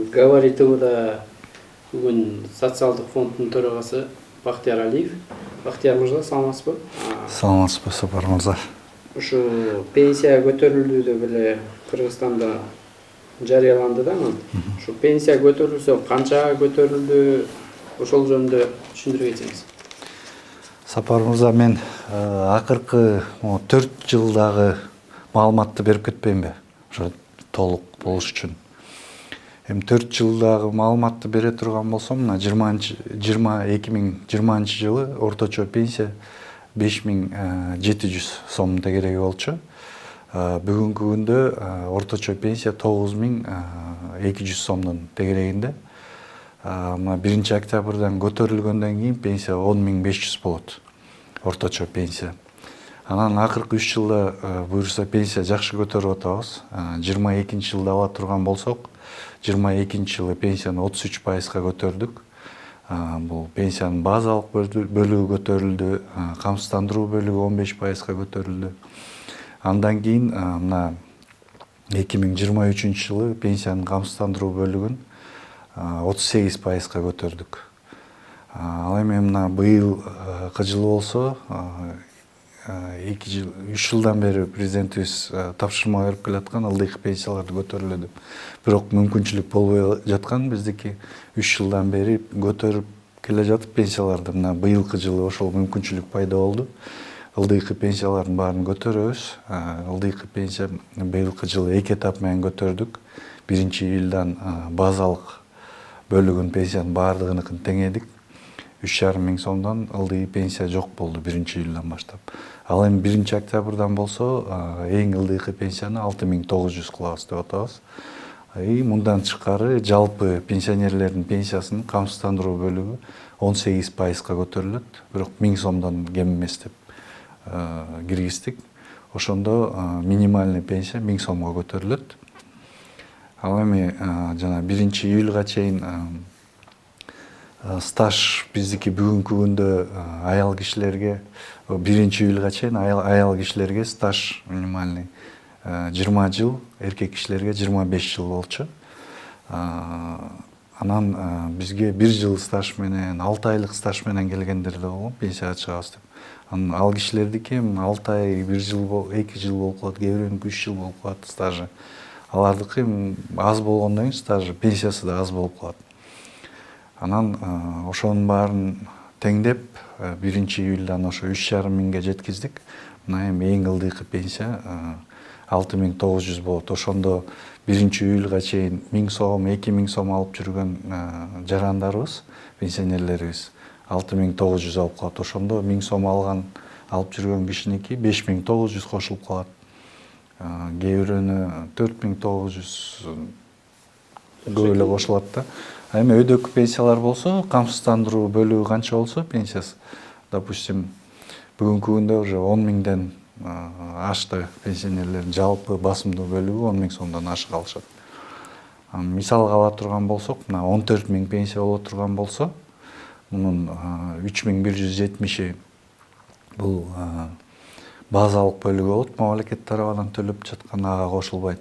Говори ТВда бүгін социалдық фондтың төрағасы Бақтияр Алиев. Бақтияр мырза, саламатсызбы? Саламатсызбы, Сапар мырза. Ушу пенсия көтөрүлдү деп эле Кыргызстанда жарыяланды да. Ушу пенсия көтөрүлсө канчага көтөрүлдү? Ошол жөнүндө түшүндүрүп кетсеңиз. Сапар мырза, мен акыркы 4 жылдагы маалыматты берип кетпейинби? Ошо толук болуш үчүн. 4 жылдагы маалыматты бере турган болсом, 2020 жылы орточо пенсия 5700 сом тегереги болчу. Бүгүнкү күндө орточо пенсия 9200 сомдун тегерегинде. 1 октябрдан көтөрүлгөндөн кийин пенсия 10500 болот. Орточо пенсия. Анан акыркы 3 жылда буюрса пенсия жакшы көтөрүп атабыз. 22 жылда ала турган болсок, 22 жылы пенсияны 33%га көтөрдүк. Бул пенсиянын базалык бөлүгү көтөрүлдү, камсыздандыруу бөлүгү 15%га көтөрүлдү. Андан кийин мына 2023 жылы пенсиянын камсыздандыруу бөлүгүн 38%га көтөрдүк. Ал эми мына быйылкы жылы болсо 3 жылдан бери президентибиз тапшырма берип келаткан ылдыйкы пенсияларды көтөрүлө деп. Бирок мүмкүнчүлүк болбой жаткан, биздики 3 жылдан бери көтөрүп келе жатып пенсияларды. Мына быйылкы жылы ошол мүмкүнчүлүк пайда болду. Ылдыйкы пенсиялардын баарын көтөрөбүз. Ылдыйкы пенсия быйылкы жылы 2 этап менен көтөрдүк. 1-июлдан базалык бөлүгүн пенсиянын баардыгыныкын теңедик. 3,5 сомдон ылдый пенсия жок болду 1-июлдан баштап. Ал эми 1 октябрдан болсо эң ылдыйкы пенсияны 6900 кылабыз деп атабыз. Мындан тышкары жалпы пенсионерлердин пенсиясынын камсыздандыруу бөлүгү 18%га көтөрүлөт. Бирок 1000 сомдон кем эмес деп киргиздик. Ошондо минимальный пенсия 1000 сомго көтөрүлөт. Ал эми жана 1-июлга чейин стаж биздики бүгүнкү күндө аял кишилерге 1-июлга чейин аял кишилерге стаж минимальный 20 жыл, эркек кишилерге 25 жыл болчу. Анан бизге 1 жыл стаж менен 6 айлык стаж менен келгендер да болгон, пенсияга чыгабыз деп. Анан ал кишилердики 6 ай, 1 жыл, 2 жыл болуп калат, кээ бирөөнүкү 3 жыл болуп калат стажы. Алардыкы аз болгондон кийин стажы, пенсиясы да аз болуп калат. Анан ошонун баарын теңдеп 1-июлдан ошо 3500ге жеткиздик. Мына эми эң ылдыйкы пенсия 6900 болот. Ошондо 1-июлга чейин 1000 сом, 2000 сом алып жүргөн жарандарыбыз, пенсионерлерибиз 6900 алып калат. Ошондо 1000 сом алып жүргөн кишиники 5900 кошулуп калат. Кээ бирөөнү 4900 көп эле кошулат да. Эми өйдөккү пенсиялар болсо, камсыздандыруу бөлүгү канча болсо пенсиясы, допустим, бүгүнкү күндө уже 10 000ден ашты пенсионерлердин жалпы басымдуу бөлүгү 10 000 сомдон ашык алышат. Мисалга ала турган болсок, мына 14 000 пенсия боло турган болсо, мунун 3170 бул базалык бөлүгү болот, мамлекет тарабынан төлөп жаткан, ага кошулбайт.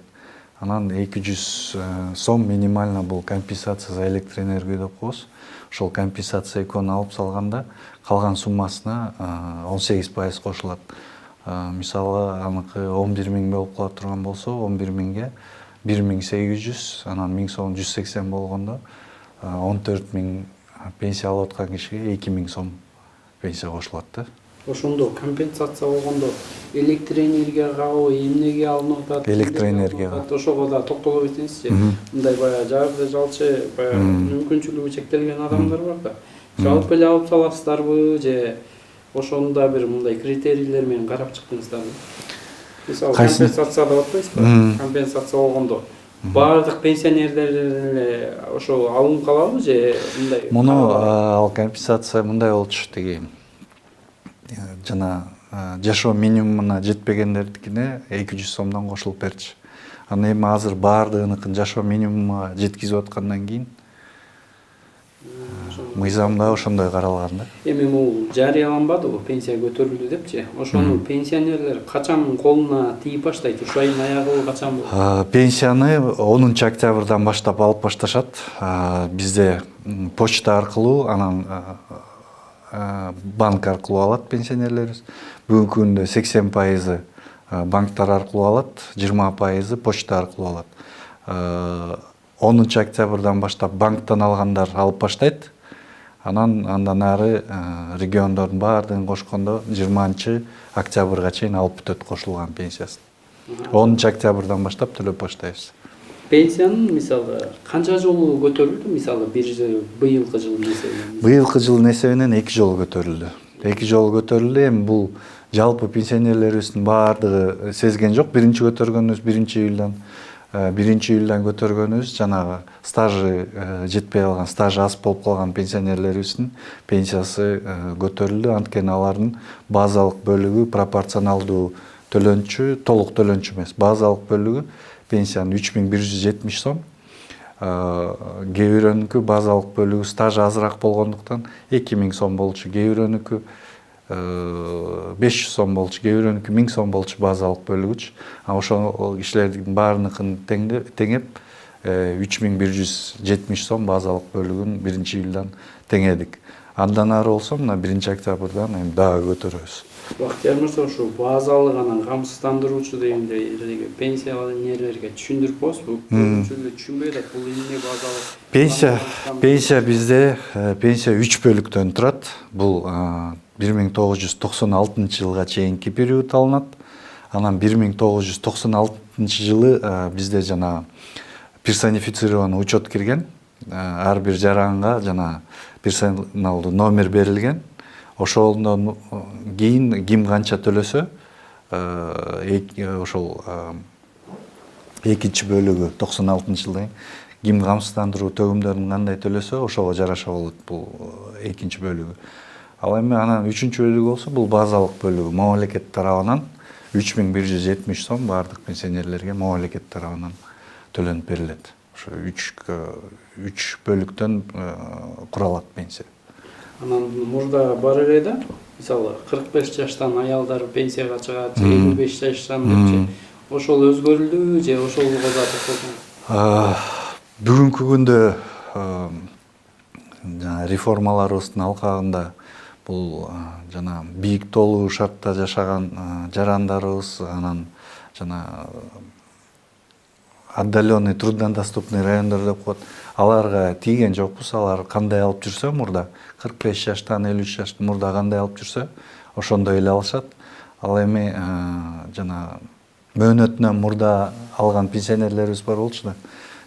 Анан 200 сом минимально бул компенсация за электроэнергию деп коебуз. Ошол компенсация экөөнү алып салганда калган суммасына 18% кошулат. Мисалы, аныкы 11 000 болуп кала турган болсо, 11 000ге 1800, анан 1000 сом 180 болгондо 14 000 пенсия алып аткан кишиге 2000 сом пенсия кошулат да. Ошондо компенсация болгондо электроэнергияга, эмнеге алынып атат? Электроэнергияга. Ошого да токтолуп кетсеңизчи. Мындай баягы жарды жалчы, баягы мүмкүнчүлүгү чектелген адамдар бар да. Жалпы эле алып саласыздарбы же ошондо бир мындай критерийлер менен карап чыктыңыздарбы? Мисалы, компенсация деп атпайсызбы? Компенсация болгондо баардык пенсионерлер эле ошо алынып калабы же мындай? Муну ал компенсация мындай болчу, тиги жана жашоо минимумуна жетпегендердикине 200 сомдон кошулуп берчи. Аны эми азыр баардыгыныкын жашоо минимумуна жеткизип аткандан кийин мыйзамда ошондой каралган да. Эми бул жарыяланбадыбы пенсия көтөрүлдү депчи? Ошону пенсионерлер качан колуна тийип баштайт? Ушу айдын аягы качан болот? Пенсияны 10 октябрдан баштап алып башташат. Бизде почта аркылуу, анан банк аркылуу алат пенсионерлерибиз. Бүгүнкү күндө 80% банктар аркылуу алат, 20% почта аркылуу алат. 10 октябрдан баштап банктан алгандар алып баштайт. Андан ары региондордун баардыгын кошкондо 20 октябрга чейин алып бүтөт кошулган пенсиясын. 10 октябрдан баштап төлөп баштайбыз. Пенсиянын мисалы канча жолу көтөрүлдү? Мисалы быйылкы жылдын эсебинен. Быйылкы жылдын эсебинен 2 жолу көтөрүлдү. 2 жолу көтөрүлдү. Эми бул жалпы пенсионерлерибиздин баардыгы сезген жок. Биринчи көтөргөнүбүз 1-июлдан көтөргөнүбүз жанагы стажы жетпей калган, стажы аз болуп калган пенсионерлерибиздин пенсиясы көтөрүлдү. Анткени алардын базалык бөлүгү пропорционалдуу төлөнчү, толук төлөнчү эмес. Базалык бөлүгү пенсиянын 3170 сом. Кээ бирөөнүкү базалык бөлүгү стажы азыраак болгондуктан 2000 сом болчу. Кээ бирөөнүкү 500 сом болчу, кээ бирөөнүкү 1000 сом болчу базалык бөлүгүчү. Ошол кишилердин баарыныкын теңеп 3170 сом базалык бөлүгүн 1-июлдан теңедик. Андан ары болсо мына 1-октябрдан эми дагы көтөрөбүз. Бактияр мырза, ушу базалык анан камсыздандыруучу дегенде пенсиялык нелерге түшүндүрүп коесузбу? Көпчүлүк түшүнбөй атат, бул эмне базалык? Пенсия бизде 3 бөлүктөн турат. Бул 1996 жылга чейинки период алынат. Анан 1996 жылы бизде жана персонифицированный учет кирген. Ар бир жаранга жана персоналдуу номер берилген. Ошондон кийин ким канча төлөсө, ошол экинчи бөлүгү 96 жылдан ким камсыздандыруу төгүмдөрүн кандай төлөсө, ошого жараша болот бул экинчи бөлүгү. Ал эми анан үчүнчү бөлүгү болсо бул базалык бөлүгү мамлекет тарабынан 3170 сом бардык пенсионерлерге мамлекет тарабынан төлөнүп берилет. Ошо 3 бөлүктөн куралат пенсия. Анан мурда бар эле да, мисалы 45 жаштан аялдар пенсияга чыгат, 55 жаштан депчи. Ошол өзгөрүлдүбү же ошол коза? Бүгүнкү күндө жана реформаларыбыздын алкагында бул жана бийик тоолуу шартта жашаган жарандарыбыз, анан жана отдаленный труднодоступный райондор деп коет. Аларга тийген жокпуз. Алар кандай алып жүрсө мурда 45 жаштан 53 жаштан мурда кандай алып жүрсө ошондой эле алышат. Ал эми жана мөөнөтүнөн мурда алган пенсионерлерибиз бар болчу да.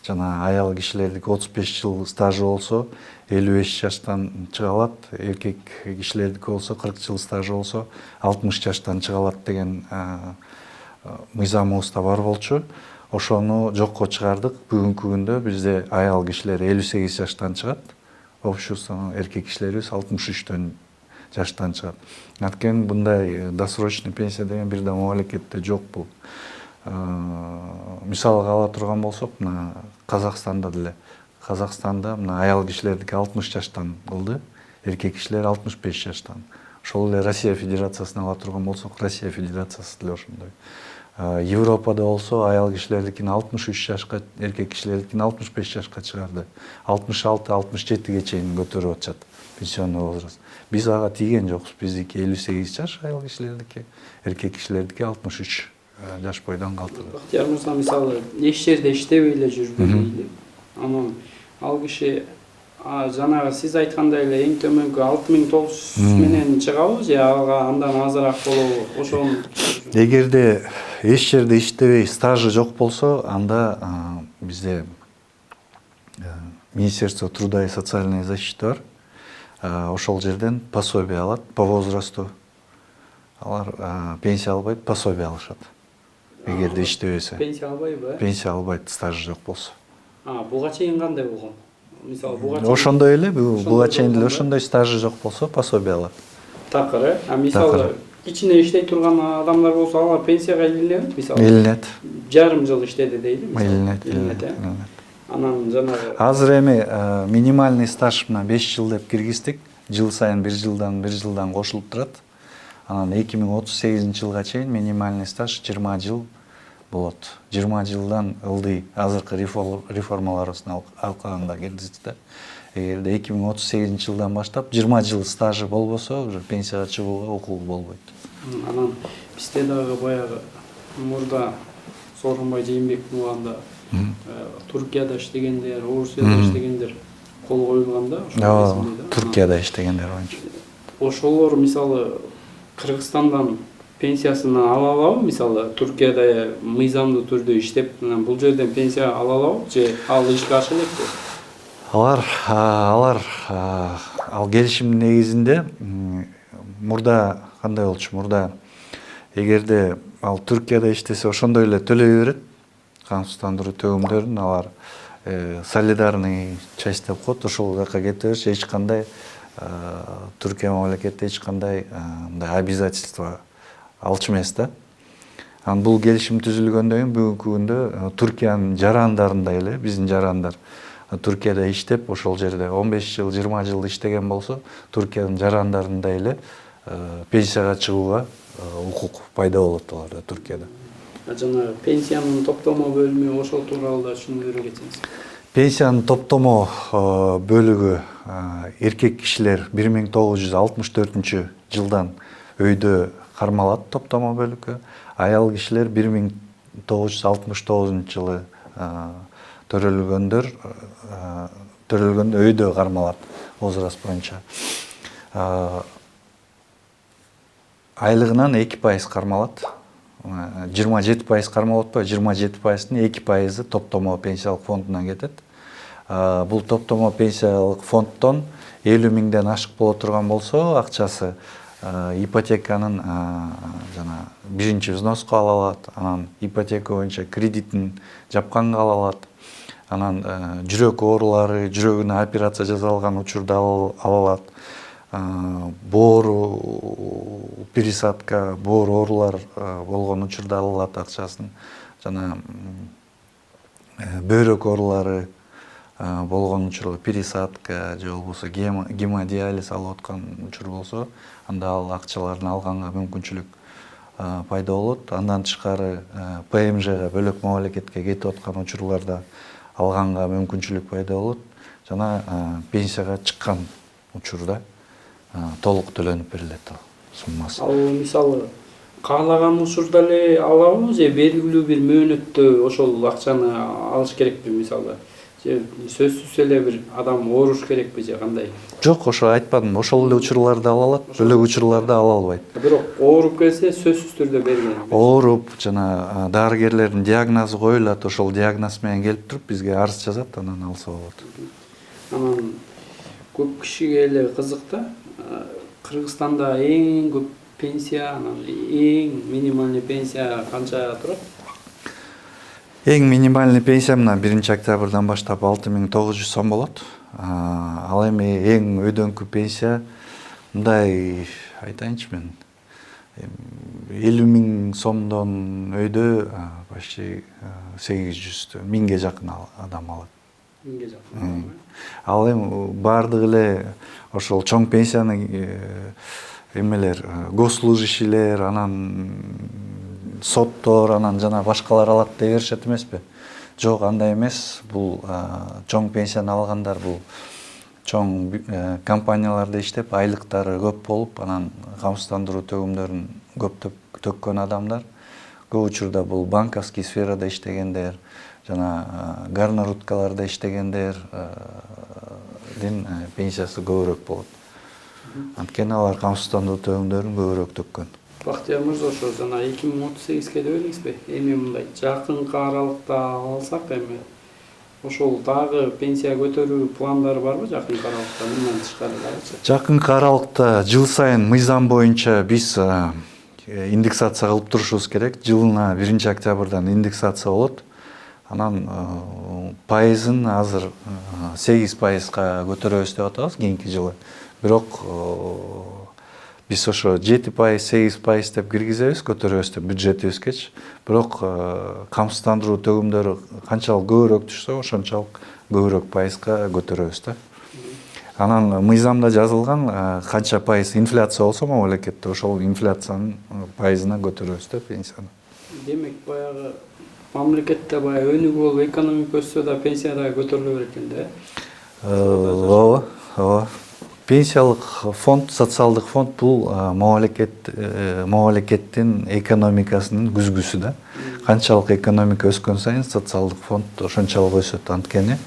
Жана аял кишилердики 35 жыл стажы болсо 55 жаштан чыга алат, эркек кишилердики болсо 40 жыл стажы болсо 60 жаштан чыга алат деген мыйзамыбызда бар болчу. Ошону жокко чыгардык. Бүгүнкү күндө бизде аял кишилер 58 жаштан чыгат. Обществону эркек кишилерибиз 63 жаштан чыгат. Анткени мындай досрочный пенсия деген бир да мамлекетте жок бул. Мисалга ала турган болсок, мына Казакстанда деле. Казакстанда мына аял кишилердики 60 жаштан кылды, эркек кишилер 65 жаштан. Ошол эле Россия Федерациясына ала турган болсок, Россия Федерациясы деле ошондой. Европада болсо аял кишилердикин 63 жашка, эркек кишилердикин 65 жашка чыгарды. 66-67ге чейин көтөрүп атышат пенсионный возраст. Биз ага тийген жокпуз. Биздики 58 жаш аял кишилердики, эркек кишилердики 63 жаш бойдон калтырды. Бактияр мырза, мисалы эч жерде иштебей эле жүрдү дейли. Анан ал киши жанагы сиз айткандай эле эң төмөнкү 6900 менен чыгабы же ага андан азыраак болобу? Ошону эгерде эч жерде иштебей стажы жок болсо, анда бизде Министерство труда и социальной защиты бар. Ошол жерден пособие алат по возрасту. Алар пенсия албайт, пособие алышат. Эгерде иштебесе. Пенсия албайбы? Пенсия албайт, стажы жок болсо. Буга чейин кандай болгон? Мисалы буга чейин ошондой эле, буга чейин деле ошондой стажы жок болсо пособие алат. Такыр, мисалы ичине иштей турган адамдар болсо алар пенсияга илинет, мисалы. Илинет. Жарым жыл иштеди дейли, Илинет. Анан жанагы Азыр эми минимальный стаж мына 5 жыл деп киргиздик. Жыл сайын бир жылдан кошулуп турат. Анан 2038 жылга чейин минимальный стаж 20 жыл болот. 20 жылдан ылдый азыркы реформаларыбыздын алкагында киргиздик да. Эгерде 2038 жылдан баштап 20 жыл стажы болбосо, уже пенсияга чыгууга укугу болбойт. анан бизде дагы баягы мурда Сооронбай Жээнбековдун убагында Туркияда иштегендер, Орусияда иштегендер кол коюлган да, ошол Туркияда иштегендер боюнча. Ошолор мисалы Кыргызстандан пенсиясын ала алабы? Мисалы Туркияда мыйзамдуу түрдө иштеп, бул жерден пенсия ала алабы же ал ишке аша элекпи? Ал келишимдин негизинде мурда кандай болчу? Мурда эгерде ал Туркияда иштесе ошондой эле төлөй берет. Камсыздандыруу төгүмдөрүн алар солидарный часть деп коет, ошол жака кете берсе эч кандай Түркия мамлекети эч кандай мындай обязательство алчу эмес да. Анан бул келишим түзүлгөндөн кийин бүгүнкү күндө Түркиянын жарандарында эле биздин жарандар Түркияда иштеп, ошол жерде 15 жыл, 20 жыл иштеген болсо, Түркиянын жарандарында эле пенсияга чыгууга укук пайда болот аларда Түркияда. Жана пенсиянын топтомо бөлүмү ошол тууралуу да түшүндүрө кетсеңиз. Пенсиянын топтомо бөлүгү эркек кишилер 1964 жылдан өйдө кармалат топтомо бөлүккө, аял кишилер 1969 жылы төрөлгөндө өйдө кармалат возраст боюнча. Айлыгынан 2% кармалат. 27% кармалып атпайбы? 27%-ын 2% топтомо пенсиялык фондунан кетет. Бул топтомо пенсиялык фонддон 50 миңден ашык боло турган болсо, акчасы ипотеканын жана биринчи взноско ала алат, анан ипотека боюнча кредитин жапканга ала алат. Анан жүрөк оорулары, жүрөгүнө операция жасалган учурда ала алат. Боору пересадка, боор оорулар болгон учурда ала алат акчасын. Жана бөйрөк оорулары болгон учурда пересадка же болбосо гемодиализ алып аткан учур болсо, анда ал акчаларын алганга мүмкүнчүлүк пайда болот. Андан тышкары ПМЖга бөлөк мамлекетке кетип аткан учурларда алганга мүмкүнчүлүк пайда болот. Жана пенсияга чыккан учурда толук төлөнүп берилет ал суммасы. Ал мисалы каалаган учурда эле алабы же белгилүү бир мөөнөттө ошол акчаны алыш керекпи мисалы? Же сөзсүз эле бир адам ооруш керекпи же кандай? Жок, ошо айтпадым. Ошол эле учурларда ала алат, бөлөк учурларда ала албайт. Бирок ооруп келсе сөзсүз түрдө берген. Ооруп жана дарыгерлердин диагнозу коюлат, ошол диагноз менен келип туруп бизге арыз жазат, анан алса болот. Анан көп кишиге эле кызык да. Кыргызстанда эң көп пенсия, анан эң минимальный пенсия канча турат? Эң минимальный пенсия мына 1-октябрдан баштап 6900 сом болот. Ал эми эң өйдөнкү пенсия мындай айтайынчы мен 50 миң сомдон өйдө почти 800 миңге жакын адам алат. Миңге жакын. Ал эми баардыгы эле ошол чоң пенсияны эмелер, госслужащийлер, анан соттор, анан жана башкалар алат дей беришет эмеспи? Жок, андай эмес. Бул чоң пенсияны алгандар бул чоң компанияларда иштеп, айлыктары көп болуп, анан камсыздандыруу төгүмдөрүн көп төккөн адамдар. Көп учурда бул банковский сферада иштегендер, жана горнорудкаларда иштегендердин пенсиясы көбүрөөк болот. Анткени алар камсыздандыруу төгүмдөрүн көбүрөөк төккөн. Бактияр мырза, ошо жана 2038-ке деп элеңизби? Эми мындай жакынкы аралыкта алсак, эми ошол дагы пенсия көтөрүү пландары барбы жакынкы аралыкта, мындан тышкары дагычы? Жакынкы аралыкта жыл сайын мыйзам боюнча биз индексация кылып турушубуз керек. Жылына 1-октябрдан индексация болот. Анан пайызын азыр 8%га көтөрөбүз деп атабыз кийинки жылы. Бирок биз ошо 7%, 8% деп киргизебиз, көтөрөбүз деп бюджетибизгечи. Бирок камсыздандыруу төгүмдөрү канчалык көбүрөөк түшсө ошончолук көбүрөөк пайызга көтөрөбүз да. Анан мыйзамда жазылган канча пайыз инфляция болсо мамлекетте ошол инфляциянын пайызына көтөрөбүз да пенсияны. Демек баягы мамлекетте баягы өнүгүү болуп экономика өссө да пенсия да көтөрүлө берет экен да. Ооба, ооба. Пенсиялык фонд, социалдык фонд бул мамлекеттин экономикасынын күзгүсү да. Канчалык экономика өскөн сайын социалдык фонд ошончолук өсөт. Анткени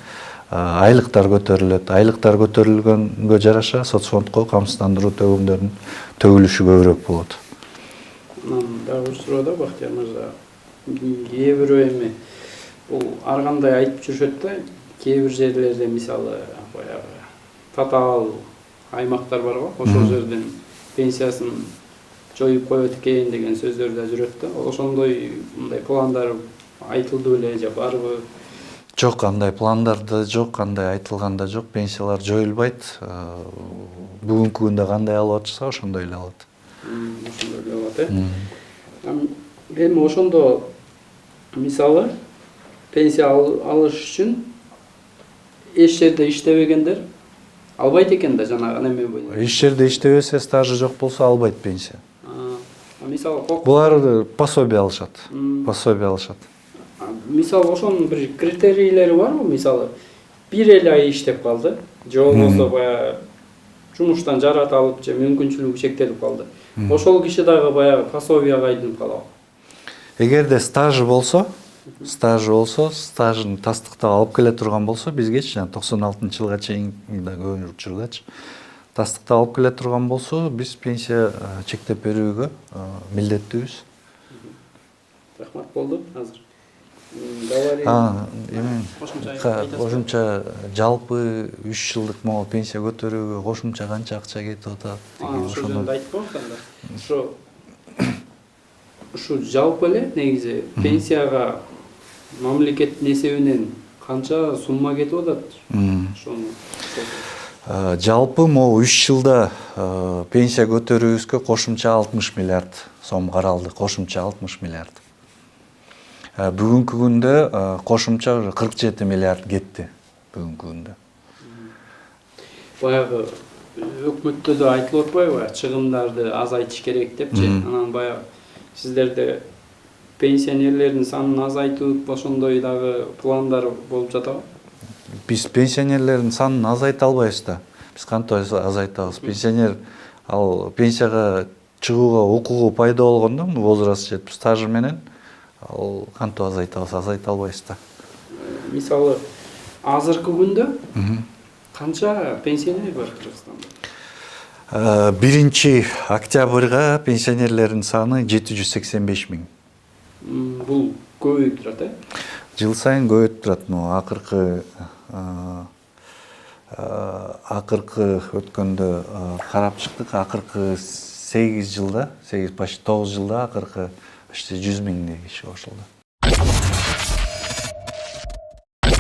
айлыктар көтөрүлөт. Айлыктар көтөрүлгөнгө жараша соцфондко камсыздандыруу төлөмдөрүнүн төгүлүшү көбүрөөк болот. Анан дагы бир суроо да, Бактияр мырза. Кээ бирөө эми бул ар кандай айтып жүрүшөт да, кээ бир жерлерде мисалы баягы татаал аймактар бар го, ошол жерден пенсиясын жоюп коет экен деген сөздөр да жүрөт да. Ошондой мындай пландар айтылды беле же барбы? Жок, андай пландарды жок, кандай айтылганда жок. Пенсиялар жоюлбайт. Бүгүнкү күндө кандай алып атышса ошондой эле алат. Ошондой эле алат, Эми ошондо мисалы пенсия алыш үчүн эч жерде иштебегендер албайт экен да, жанагы неме боюнча. Эч жерде иштебесе, стажы жок болсо албайт пенсия. Мисалы Булар пособие алышат. Пособие алышат. Мисалы ошонун бир критерийлери барбы? Мисалы бир эле ай иштеп калды, же болбосо баягы жумуштан жаратылып же мүмкүнчүлүгү чектелип калды. Ошол киши дагы баягы пособияга айланып калабы? Эгерде стажы болсо, стажын тастыктап алып келе турган болсо, бизгечи жана 96-жылга чейин да көп учурдачы тастыктап алып келе турган болсо, биз пенсия чектеп берүүгө милдеттүүбүз. Рахмат, болду азыр. Кошумча жалпы 3 жылдык могу пенсия көтөрүүгө кошумча канча акча кетип атат деген ошондо айтып коюңуз анда. Ушу жалпы эле негизи пенсияга мамлекеттин эсебинен канча сумма кетип атат? Ошону жалпы могу 3 жылда пенсия көтөрүүбүзгө кошумча 60 миллиард сом каралды, кошумча 60 миллиард. Бүгүнкү күндө кошумча 47 миллиард кетти бүгүнкү күндө. Баягы өкмөттө да айтылып атпайбы, чыгымдарды азайтыш керек депчи. Анан баягы сиздерде пенсионерлердин санын азайтып, ошондой дагы пландар болуп жатабы? Биз пенсионерлердин санын азайта албайбыз да. Биз кантип азайтабыз? Пенсионер ал пенсияга чыгууга укугу пайда болгондо, возраст жетип стажы менен ал кантип азайта албайбыз да. Мисалы азыркы күндө канча пенсионер бар Кыргызстанда? 1 октябрга пенсионерлердин саны 785 миң. Бул көбөйүп турат, Жыл сайын көбөйүп турат. Акыркы өткөндө карап чыктык. Акыркы 8 жылда, почти 9 жылда акыркы почти 100 миңдей киши кошулду.